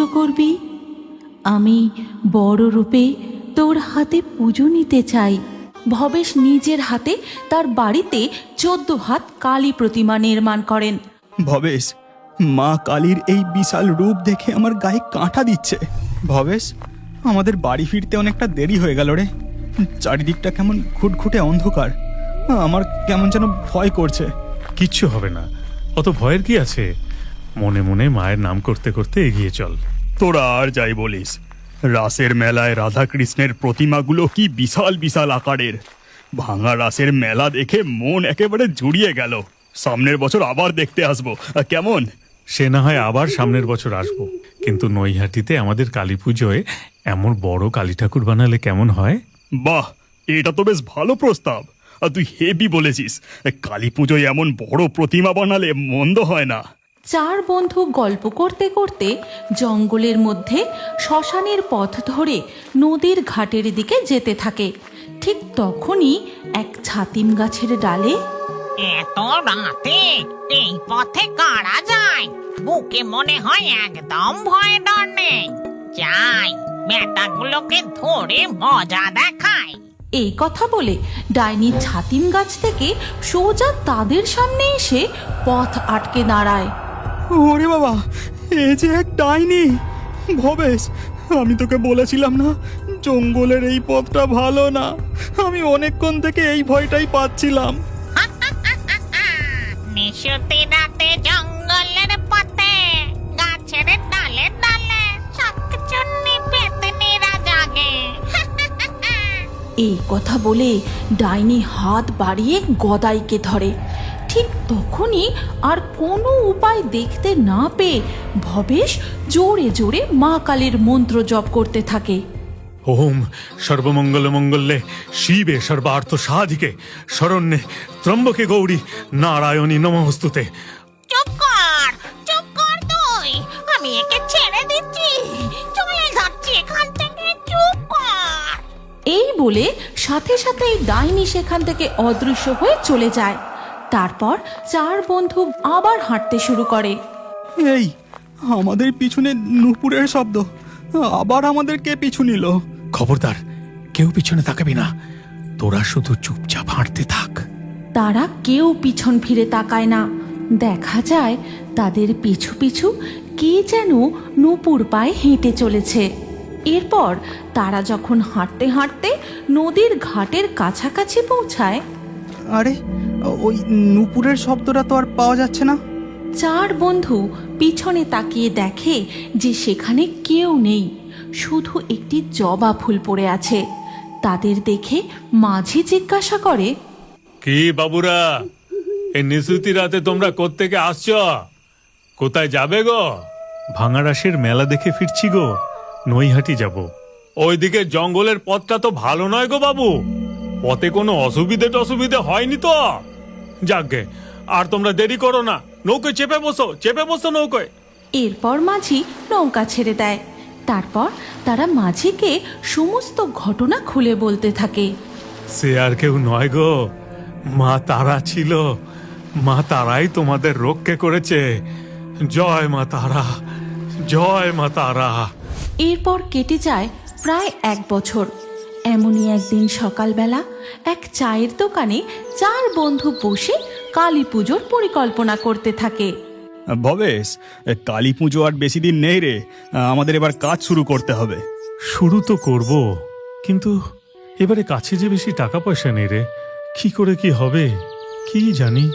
পুজো করবি? আমি বড় রূপে তোর হাতে পুজো নিতে চাই। ভবেশ নিজের হাতে তার বাড়িতে 14 হাত কালী প্রতিমা নির্মাণ করেন। ভবেশ, মা কালীর এই বিশাল রূপ দেখে আমার গায়ে কাঁটা দিচ্ছে। ভবেশ, আমাদের বাড়ি ফিরতে অনেকটা দেরি হয়ে গেল রে। চারিদিকটা কেমন ঘুটঘুটে অন্ধকার, আমার কেমন যেন ভয় করছে। কিচ্ছু হবে না, অত ভয়ের কি আছে? মনে মনে মায়ের নাম করতে করতে এগিয়ে চল। তোরা আর যাই বলিস, রাসের মেলায় রাধা কৃষ্ণের প্রতিমাগুলো কি বিশাল বিশাল আকারের। ভাঙা রাসের মেলা দেখে মন একেবারে জুড়িয়ে গেল। সামনের বছর আবার দেখতে আসবো, কেমন? সে না হয় আবার সামনের বছর আসবো, কিন্তু নৈহাটিতে আমাদের কালী পুজোয় এমন বড় কালী ঠাকুর বানালে কেমন হয়? বাহ, এটা তো বেশ ভালো প্রস্তাব। আর তুই হেবি বলেছিস, কালী পুজোয় এমন বড় প্রতিমা বানালে মন্দ হয় না। 4 বন্ধু গল্প করতে করতে জঙ্গলের মধ্যে শ্মশানের পথ ধরে নদীর ঘাটের দিকে যেতে থাকে। ঠিক তখনই এক ছাতিম গাছের ডালে, এত রাতে এই পথে কারা যায়? বুকে মনে হয় একদম ভয় ডর নেই। যাই, বেটাগুলোকে ধরে মজা দেখায়। এই কথা বলে ডাইনি ছাতিম গাছ থেকে সোজা তাদের সামনে এসে পথ আটকে দাঁড়ায়। ওরে বাবা, এ যে এক ডাইনি! ভবেশ, আমি তোকে বলেছিলাম না জঙ্গলের এই পথটা ভালো না। আমি অনেকক্ষণ থেকে এই ভয়টাই পাচ্ছিলাম। নিশুতি রাতে জঙ্গলের পথে গাছের ডালে ডালে শাকচুন্নি পেতনিরা জাগে। এই কথা বলে ডাইনি হাত বাড়িয়ে গদাইকে ধরে। ঠিক তখনই আর কোনো উপায় দেখতে না পেয়ে ভবেশ জোরে জোরে মা কালীর মন্ত্র জপ করতে থাকে। ওম সর্বমঙ্গল মঙ্গলে শিবে সর্বার্থ সাধিকে শরণ্যে ত্রম্বকে গৌরী নারায়ণী নমস্তুতে। চুপ কর তুই, আমি একে ছেড়ে দিচ্ছি। চলে যাচ্ছি এখান থেকে, চুপ কর। এই বলে সাথে সাথেই ডাইনি সেখান থেকে অদৃশ্য হয়ে চলে যায়। তারপর 4 বন্ধু আবার হাঁটতে শুরু করে। এই, আমাদের পিছনে নূপুরের শব্দ, আবার আমাদের কে পিছু নিল? খবরদার, কেউ পিছনে তাকাবি না, তোরা শুধু চুপচাপ হাঁটতে থাক। তারা কেউ পিছন ফিরে তাকায় না। দেখা যায় তাদের পিছু পিছু কে যেন নূপুর পায়ে হেঁটে চলেছে। এরপর তারা যখন হাঁটতে হাঁটতে নদীর ঘাটের কাছাকাছি পৌঁছায়, আরে, ওই নূপুরের শব্দটা তো আর পাওয়া যাচ্ছে না। 4 বন্ধু পিছনে তাকিয়ে দেখে যে সেখানে কেউ নেই, শুধু একটি জবা ফুল পড়ে আছে। তাদের দেখে মাঝি জিজ্ঞাসা করে, কি বাবুরা, এই নিশুতি রাতে তোমরা কোত্থেকে আসছ? কোথায় যাবে গো? ভাঙারাসের মেলা দেখে ফিরছি গো, নৈহাটি যাব। ওইদিকে জঙ্গলের পথটা তো ভালো নয় গো বাবু, পথে কোনো অসুবিধে হয়নি তো? যাকগে, আর তোমরা দেরি করো না, নৌকোয় চেপে বসো নৌকোয়। এরপর মাঝি নৌকা ছেড়ে দেয়। তারপর তারা মাঝিকে সমস্ত ঘটনা খুলে বলতে থাকে। সে আর কেউ নয় গো, মা তারা ছিল। মা তারাই তোমাদের রক্ষে করেছে। জয় মা তারা, জয় মা তারা। এরপর কেটে যায় প্রায় 1 বছর। এমনই একদিন সকালবেলা এক চায়ের দোকানে 4 বন্ধু বসে কালী পুজোর পরিকল্পনা করতে থাকে। ভবেশ, কালী পুজো আর বেশি দিন নেই রে, আমাদের এবার কাজ শুরু করতে হবে। শুরু তো করব, কিন্তু এবারে কাছে যে বেশি টাকা পয়সা নেই রে, কি করে কি হবে কি জানি।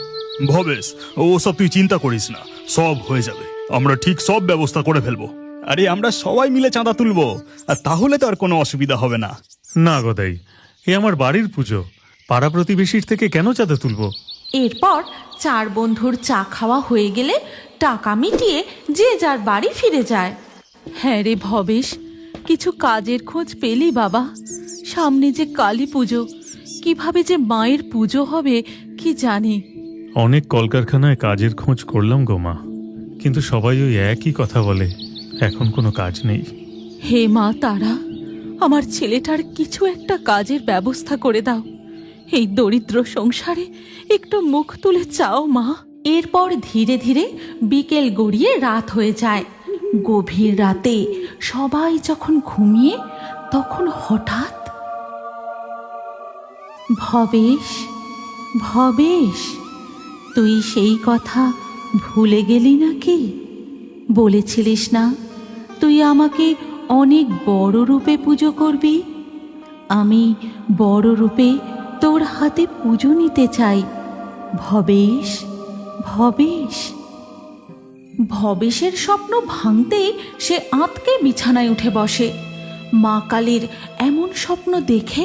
ভবেশ, ও সব তুই চিন্তা করিস না, সব হয়ে যাবে। আমরা ঠিক সব ব্যবস্থা করে ফেলবো। আরে, আমরা সবাই মিলে চাঁদা তুলবো, আর তাহলে তো আর কোনো অসুবিধা হবে না। না গদাই, এ আমার বাড়ির পুজো, পাড়া প্রতিবেশীর থেকে কেন চাঁদা তুলবো? এরপর 4 বন্ধুর চা খাওয়া হয়ে গেলে টাকা মিটিয়ে যে যার বাড়ি ফিরে যায়। হ্যাঁ রে ভবেশ, কিছু কাজের খোঁজ পেলি বাবা? সামনে যে কালী পুজো, কিভাবে যে মায়ের পুজো হবে কি জানি। অনেক কলকারখানায় কাজের খোঁজ করলাম গো মা, কিন্তু সবাই ওই একই কথা বলে, এখন কোনো কাজ নেই। হে মা তারা, আমার ছেলেটার কিছু একটা কাজের ব্যবস্থা করে দাও। এই দরিদ্র সংসারে একটু মুখ তুলে চাও মা। এরপর ধীরে ধীরে বিকেল গড়িয়ে রাত হয়ে যায়। গভীর রাতে সবাই যখন ঘুমিয়ে তখন হঠাৎ, ভবেশ, ভবেশ, তুই সেই কথা ভুলে গেলি নাকি? বলেছিলিস না তুই আমাকে অনেক বড় রূপে পুজো করবি। আমি বড় রূপে তোর হাতে পুজো নিতে চাই। ভবেশ, ভবেশ। ভবেশের স্বপ্ন ভাঙতেই সে আঁতকে বিছানায় উঠে বসে। মা কালীর এমন স্বপ্ন দেখে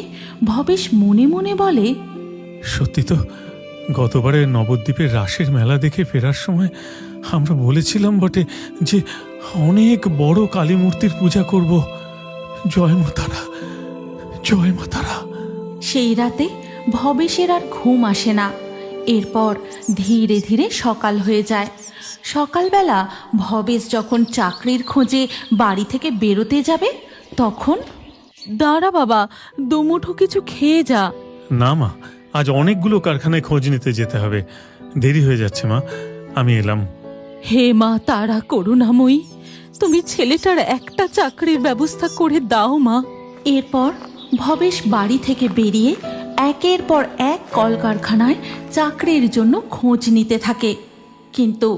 ভবেশ মনে মনে বলে, সত্যি তো, গতবারের নবদ্বীপের রাসের মেলা দেখে ফেরার সময় আমরা বলেছিলাম বটে যে অনেক বড় কালী মূর্তির পূজা করব। জয় মা তারা, জয় মা তারা। সেই রাতে ভবেশের আর ঘুম আসে না। এরপর ধীরে ধীরে সকাল হয়ে যায়। সকালবেলা ভবেশ যখন চাকরির খোঁজে বাড়ি থেকে বেরোতে যাবে তখন, দাঁড়া বাবা, দুমুঠো কিছু খেয়ে যা। না মা, আজ অনেকগুলো কারখানায় খোঁজ নিতে যেতে হবে, দেরি হয়ে যাচ্ছে মা, আমি এলাম। হে মা তারা করুণাময়ী, তুমি ছেলেটার একটা চাকরির ব্যবস্থা করে দাও মা। এরপর ভবেশ বাড়ি থেকে বেরিয়ে একের পর এক কলকারখানায় চাকরির জন্য খোঁজ নিতে থাকে, কিন্তু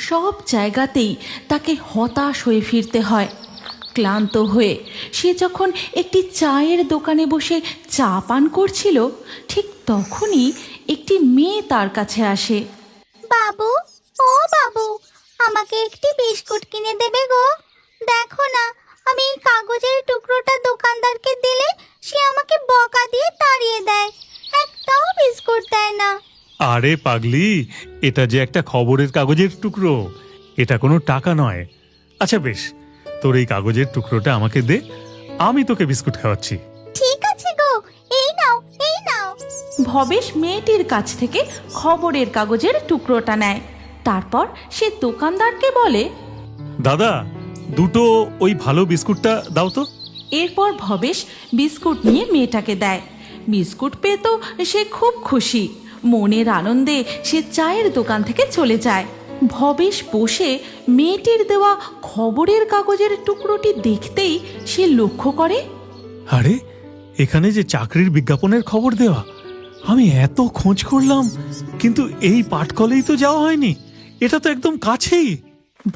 সব জায়গাতেই তাকে হতাশ হয়ে ফিরতে হয়। ক্লান্ত হয়ে সে যখন একটি চায়ের দোকানে বসে চা পান করছিল, ঠিক তখনই একটি মেয়ে তার কাছে আসে। বাবু, ও বাবু, আমাকে একটি বিস্কুট কিনে দেবে গো? দেখো না, আমি এই কাগজের টুকরোটা দোকানদারকে দিলে সে আমাকে বকা দিয়ে তাড়িয়ে দেয়, একটাও বিস্কুট দেয় না। আরে পাগলি, এটা যে একটা খবরের কাগজের টুকরো, এটা কোনো টাকা নয়। আচ্ছা বেশ, তোর এই কাগজের টুকরোটা আমাকে দে, আমি তোকে বিস্কুট খাওয়াচ্ছি। ঠিক আছে গো, এই নাও, এই নাও। ভবেশ মেয়েটির কাছ থেকে খবরের কাগজের টুকরোটা নেয়। তারপর সে দোকানদারকে বলে, দাদা, দুটো ওই ভালো বিস্কুটটা দাও তো। এরপর ভবেশ বিস্কুট নিয়ে মেয়েটাকে দেয়। বিস্কুট পেয়ে তো সে খুব খুশি। মনের আনন্দে সে চায়ের দোকান থেকে চলে যায়। ভবেশ বসে মেয়েটির দেওয়া খবরের কাগজের টুকরোটি দেখতেই সে লক্ষ্য করে, আরে, এখানে যে চাকরির বিজ্ঞাপনের খবর দেওয়া, আমি এত খোঁজ করলাম কিন্তু এই পাটকলেই তো যাওয়া হয়নি, এটা তো একদম কাছেই।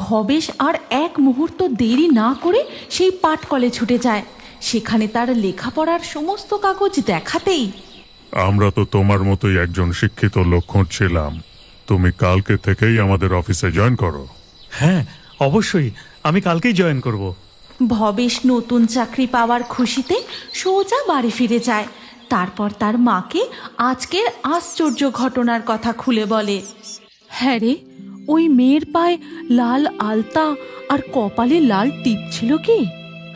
ভবেশ আর এক মুহূর্ত দেরি না করে সেই পাটকলে ছুটে যায়। সেখানে তার লেখাপড়ার সমস্ত কাগজ দেখাতেই, আমরা তো তোমার মতোই একজন শিক্ষিত লোক খুঁজছিলাম, তুমি কালকে থেকেই আমাদের অফিসে জয়েন করো। হ্যাঁ, অবশ্যই, আমি কালকেই জয়েন করব। ভবেশ নতুন চাকরি পাওয়ার খুশিতে সোজা বাড়ি ফিরে যায়। তারপর তার মাকে আজকের আশ্চর্য ঘটনার কথা খুলে বলে। হ্যাঁ রে, ওই মেয়ের পায়ে লাল আলতা আর কপালে লাল টিপ ছিল কি?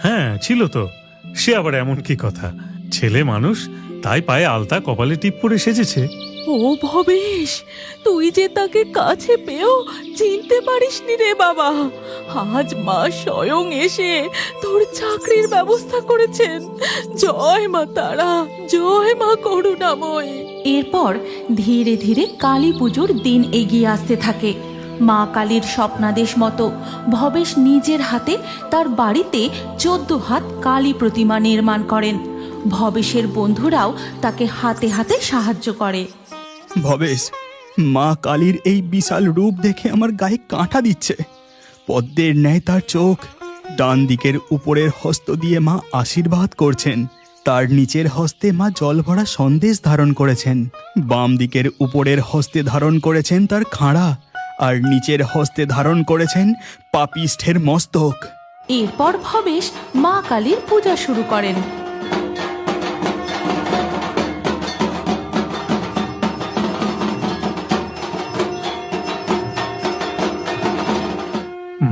হ্যাঁ ছিল তো, সে আবার এমন কি কথা, ছেলে মানুষ তাই পায়ে আলতা কপালে টিপ পরে সেজেছে। ও ভবেশ, তুই যে তাকে কাছে পেয়েও চিনতে পারিসনি রে বাবা। আজ মা স্বয়ং এসে তোর চাকরির ব্যবস্থা করেছেন। জয় মা তারা, জয় মা করুণাময়ী। এরপর ধীরে ধীরে কালী পুজোর দিন এগিয়ে আসতে থাকে। মা কালীর স্বপ্নাদেশ মতো ভবেশ নিজের হাতে তার বাড়িতে 14 হাত কালী প্রতিমা নির্মাণ করেন। ভবেশের বন্ধুরাও তাকে হাতে হাতে সাহায্য করে। ভবেশ, মা কালীর এই বিশাল রূপ দেখে আমার গায়ে কাঁটা দিচ্ছে। পদ্মের ন্যায় তার চোখ। ডান দিকের উপরের হস্ত দিয়ে মা আশীর্বাদ করছেন, তার নিচের হস্তে মা জল ভরা সন্দেশ ধারণ করেছেন। বাম দিকের উপরের হস্তে ধারণ করেছেন তার খাঁড়া, আর নিচের হস্তে ধারণ করেছেন পাপিষ্ঠের মস্তক। এরপর ভবেশ মা কালীর পূজা শুরু করেন।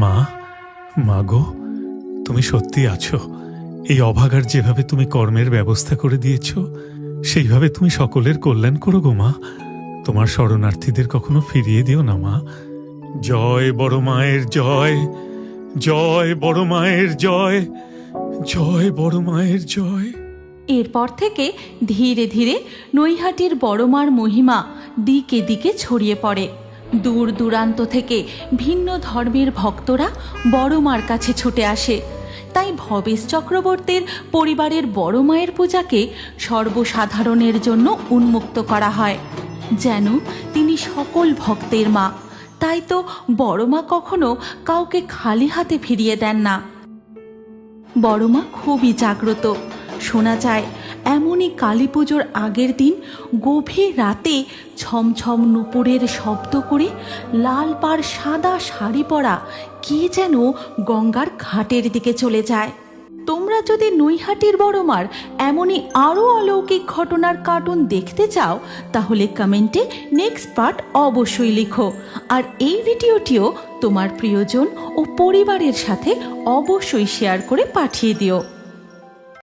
মা, মা গো, তুমি সত্যি আছো। এই অভাগার যেভাবে তুমি কর্মের ব্যবস্থা করে দিয়েছ, সেইভাবে তুমি সকলের কল্যাণ করো গো মা। তোমার শরণার্থীদের কখনো ফিরিয়ে দিও না মা। জয় বড় মায়ের জয়, জয় বড় মায়ের জয়, জয় বড় মায়ের জয়। এরপর থেকে ধীরে ধীরে নৈহাটির বড়মার মহিমা দিকে দিকে ছড়িয়ে পড়ে। দূর দূরান্ত থেকে ভিন্ন ধর্মের ভক্তরা বড় মার কাছে ছুটে আসে। তাই ভবেশ চক্রবর্তীর পরিবারের বড় মায়ের পূজাকে সর্বসাধারণের জন্য উন্মুক্ত করা হয়, যেন তিনি সকল ভক্তের মা। তাই তো বড় মা কখনো কাউকে খালি হাতে ফিরিয়ে দেন না। বড় মা খুবই জাগ্রত। শোনা যায় এমনই কালী পুজোর আগের দিন গভীর রাতে ছমছম নুপুরের শব্দ করে লাল পাড় সাদা শাড়ি পরা কে যেন গঙ্গার ঘাটের দিকে চলে যায়। তোমরা যদি নৈহাটির বড়মার এমনই আরও অলৌকিক ঘটনার কার্টুন দেখতে চাও, তাহলে কমেন্টে নেক্সট পার্ট অবশ্যই লিখো। আর এই ভিডিওটিও তোমার প্রিয়জন ও পরিবারের সাথে অবশ্যই শেয়ার করে পাঠিয়ে দিও।